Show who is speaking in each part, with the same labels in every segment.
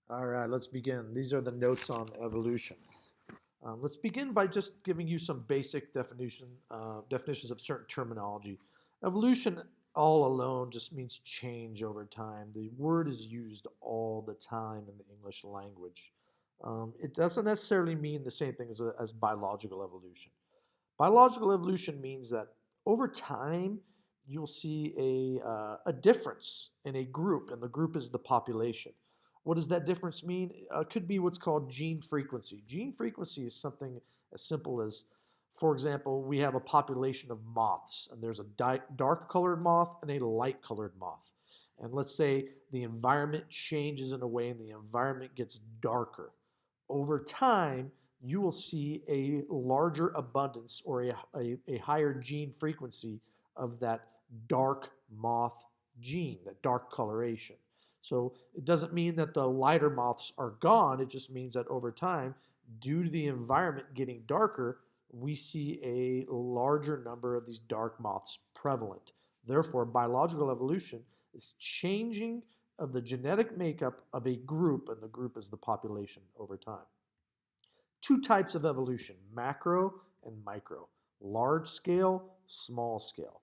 Speaker 1: All right, let's begin. These are the notes on evolution. Let's begin by just giving you some basic definitions of certain terminology. Evolution all alone just means change over time. The word is used all the time in the English language. It doesn't necessarily mean the same thing as biological evolution. Biological evolution means that over time, you'll see a difference in a group, and the group is the population. What does that difference mean? It could be what's called gene frequency. Gene frequency is something as simple as, for example, we have a population of moths, and there's a dark colored moth and a light colored moth. And let's say the environment changes in a way and the environment gets darker. Over time, you will see a larger abundance or a higher gene frequency of that dark moth gene, that dark coloration. So it doesn't mean that the lighter moths are gone. It just means that over time, due to the environment getting darker, we see a larger number of these dark moths prevalent. Therefore, biological evolution is changing of the genetic makeup of a group, and the group is the population over time. Two types of evolution, macro and micro. Large scale, small scale.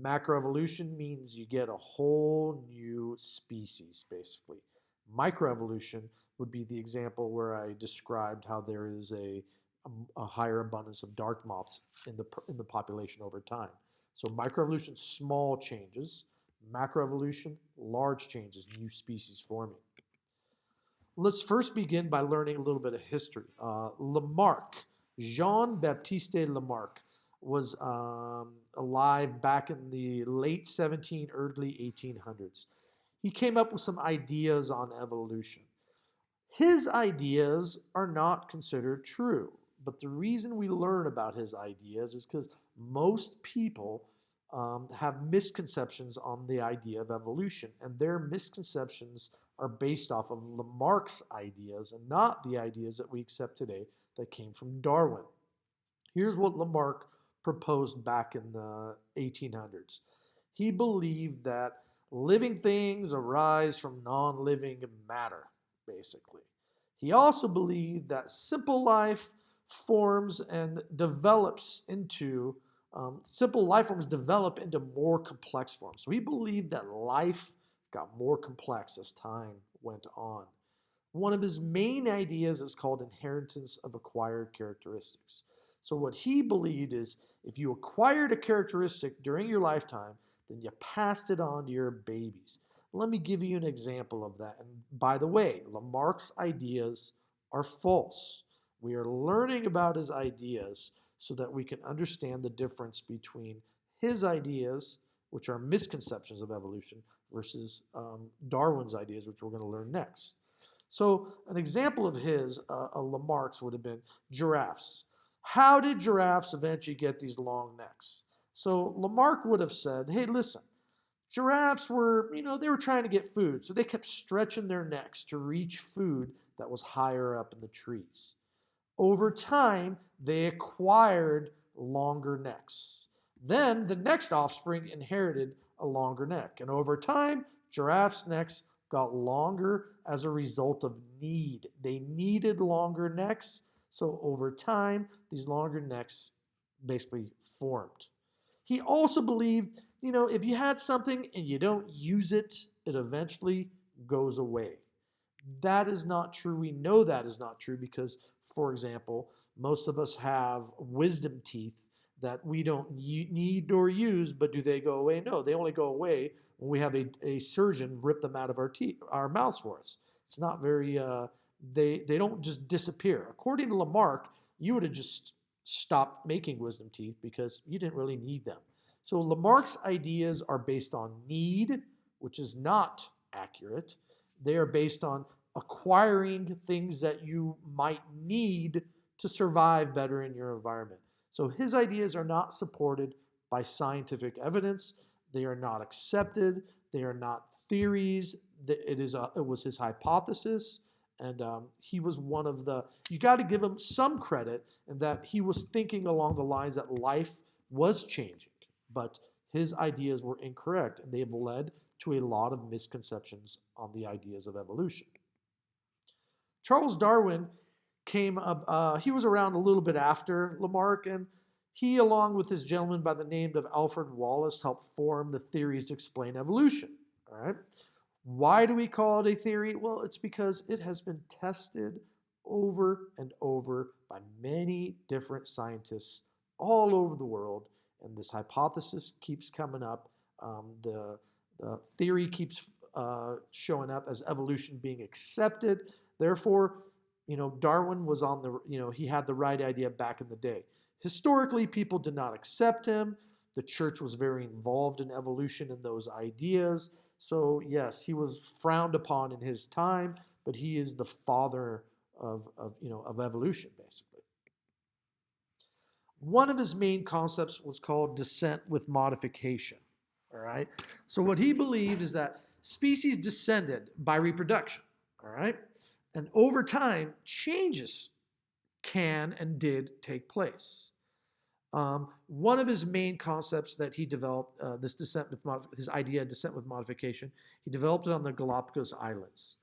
Speaker 1: Macroevolution means you get a whole new species, basically. Microevolution would be the example where I described how there is a higher abundance of dark moths in the population over time. So microevolution, small changes. Macroevolution, large changes, new species forming. Let's first begin by learning a little bit of history. Lamarck, Jean-Baptiste Lamarck, was alive back in the late 17, early 1800s. He came up with some ideas on evolution. His ideas are not considered true, but the reason we learn about his ideas is because most people have misconceptions on the idea of evolution, and their misconceptions are based off of Lamarck's ideas and not the ideas that we accept today that came from Darwin. Here's what Lamarck proposed back in the 1800s. He believed that living things arise from non living matter, basically. He also believed that simple life forms and develops into simple life forms develop into more complex forms. So he believed that life got more complex as time went on. One of his main ideas is called inheritance of acquired characteristics. So what he believed is if you acquired a characteristic during your lifetime, then you passed it on to your babies. Let me give you an example of that. And by the way, Lamarck's ideas are false. We are learning about his ideas so that we can understand the difference between his ideas, which are misconceptions of evolution, versus Darwin's ideas, which we're going to learn next. So an example of his, Lamarck's, would have been giraffes. How did giraffes eventually get these long necks? So Lamarck would have said, hey, listen, giraffes were, they were trying to get food, so they kept stretching their necks to reach food that was higher up in the trees. Over time, they acquired longer necks. Then the next offspring inherited a longer neck. And over time, giraffes' necks got longer as a result of need. They needed longer necks, so over time, these longer necks basically formed. He also believed, if you had something and you don't use it, it eventually goes away. That is not true. We know that is not true because, for example, most of us have wisdom teeth that we don't need or use, but do they go away? No, they only go away when we have a surgeon rip them out of our mouths for us. It's not very, they don't just disappear. According to Lamarck, you would have just stopped making wisdom teeth because you didn't really need them. So Lamarck's ideas are based on need, which is not accurate. They are based on acquiring things that you might need to survive better in your environment. So his ideas are not supported by scientific evidence. They are not accepted. They are not theories. It was his hypothesis. And he was one of you got to give him some credit in that he was thinking along the lines that life was changing. But his ideas were incorrect, and they have led to a lot of misconceptions on the ideas of evolution. Charles Darwin came up, he was around a little bit after Lamarck, and he, along with this gentleman by the name of Alfred Wallace, helped form the theories to explain evolution. All right. Why do we call it a theory? Well, it's because it has been tested over and over by many different scientists all over the world, and this hypothesis keeps coming up. The theory keeps showing up as evolution being accepted. Therefore, Darwin was on the, he had the right idea back in the day. Historically, people did not accept him. The church was very involved in evolution and those ideas. So yes, he was frowned upon in his time, but he is the father of evolution, basically. One of his main concepts was called descent with modification. All right. So what he believed is that species descended by reproduction. All right. And over time, changes can and did take place. One of his main concepts that he developed, his idea, descent with modification, he developed it on the Galapagos Islands.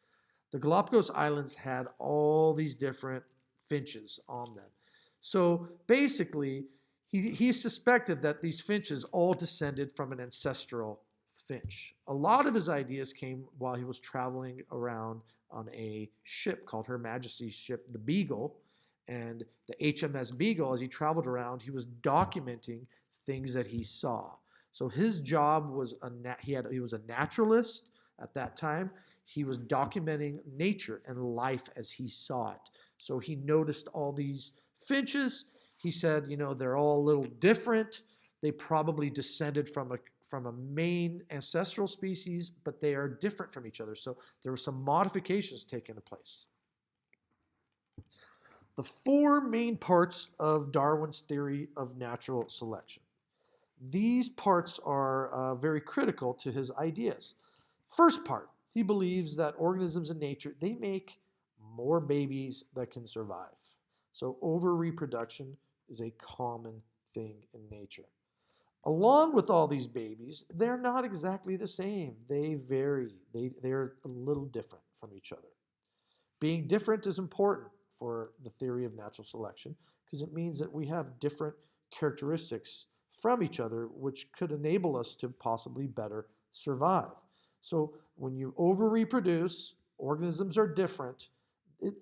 Speaker 1: The Galapagos Islands had all these different finches on them. So basically, he suspected that these finches all descended from an ancestral finch. A lot of his ideas came while he was traveling around on a ship called Her Majesty's ship, the Beagle. And the HMS Beagle, as he traveled around, he was documenting things that he saw. So his job was, he was a naturalist at that time. He was documenting nature and life as he saw it. So he noticed all these finches. He said, they're all a little different. They probably descended from a main ancestral species, but they are different from each other. So there were some modifications taking place. The four main parts of Darwin's theory of natural selection. These parts are very critical to his ideas. First part, he believes that organisms in nature, they make more babies that can survive. So over-reproduction is a common thing in nature. Along with all these babies, they're not exactly the same. They vary. They're a little different from each other. Being different is important for the theory of natural selection because it means that we have different characteristics from each other which could enable us to possibly better survive. So when you over-reproduce, organisms are different.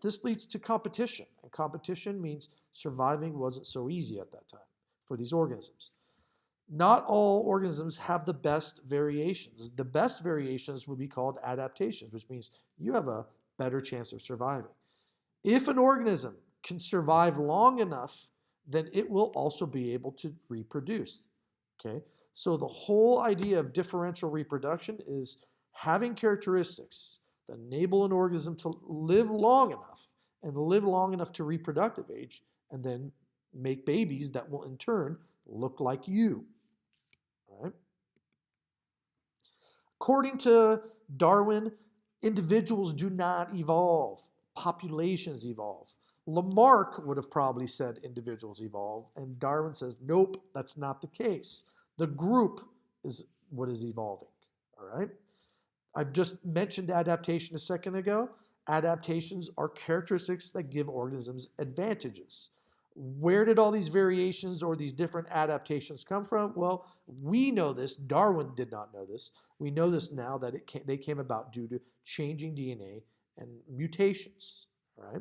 Speaker 1: This leads to competition, and competition means surviving wasn't so easy at that time for these organisms. Not all organisms have the best variations. The best variations would be called adaptations, which means you have a better chance of surviving. If an organism can survive long enough, then it will also be able to reproduce. Okay? So the whole idea of differential reproduction is having characteristics that enable an organism to live long enough and live long enough to reproductive age and then make babies that will in turn look like you. All right? According to Darwin, individuals do not evolve. Populations evolve. Lamarck would have probably said individuals evolve, and Darwin says, nope, that's not the case. The group is what is evolving, all right? I've just mentioned adaptation a second ago. Adaptations are characteristics that give organisms advantages. Where did all these variations or these different adaptations come from? Well, we know this. Darwin did not know this. We know this now that they came about due to changing DNA and mutations, right?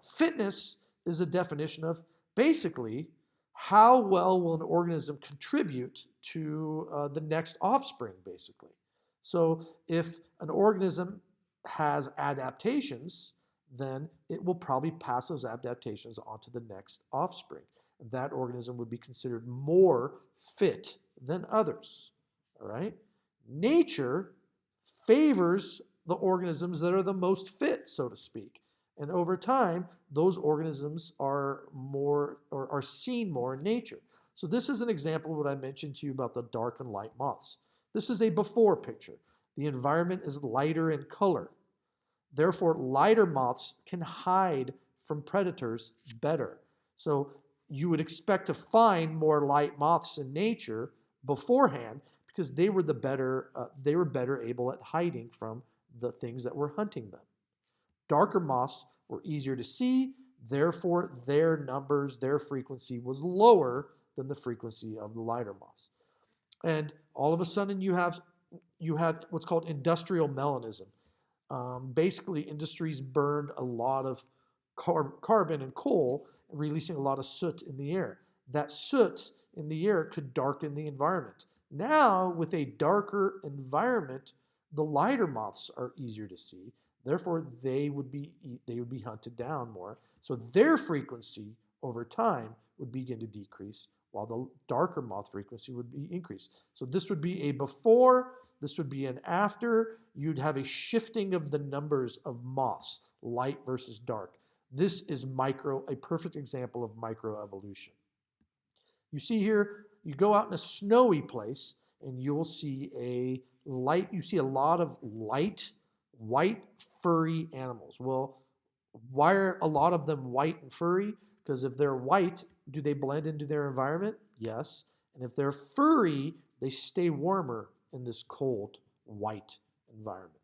Speaker 1: Fitness is a definition of basically how well will an organism contribute to the next offspring, basically. So if an organism has adaptations, then it will probably pass those adaptations on to the next offspring. That organism would be considered more fit than others, all right? Nature favors the organisms that are the most fit, so to speak. And over time, those organisms are seen more in nature. So this is an example of what I mentioned to you about the dark and light moths. This is a before picture. The environment is lighter in color. Therefore, lighter moths can hide from predators better. So you would expect to find more light moths in nature beforehand because they were better able at hiding from the things that were hunting them. Darker moths were easier to see, therefore their numbers, their frequency was lower than the frequency of the lighter moths. And all of a sudden you have what's called industrial melanism. Basically, industries burned a lot of carbon and coal, releasing a lot of soot in the air. That soot in the air could darken the environment. Now, with a darker environment, the lighter moths are easier to see. Therefore, they would be hunted down more. So their frequency over time would begin to decrease, while the darker moth frequency would be increased. So this would be a before, this would be an after. You'd have a shifting of the numbers of moths, light versus dark. This is a perfect example of microevolution. You see here, you go out in a snowy place and you'll see a lot of light, white, furry animals. Well, why are a lot of them white and furry? Because if they're white, do they blend into their environment? Yes. And if they're furry, they stay warmer in this cold, white environment.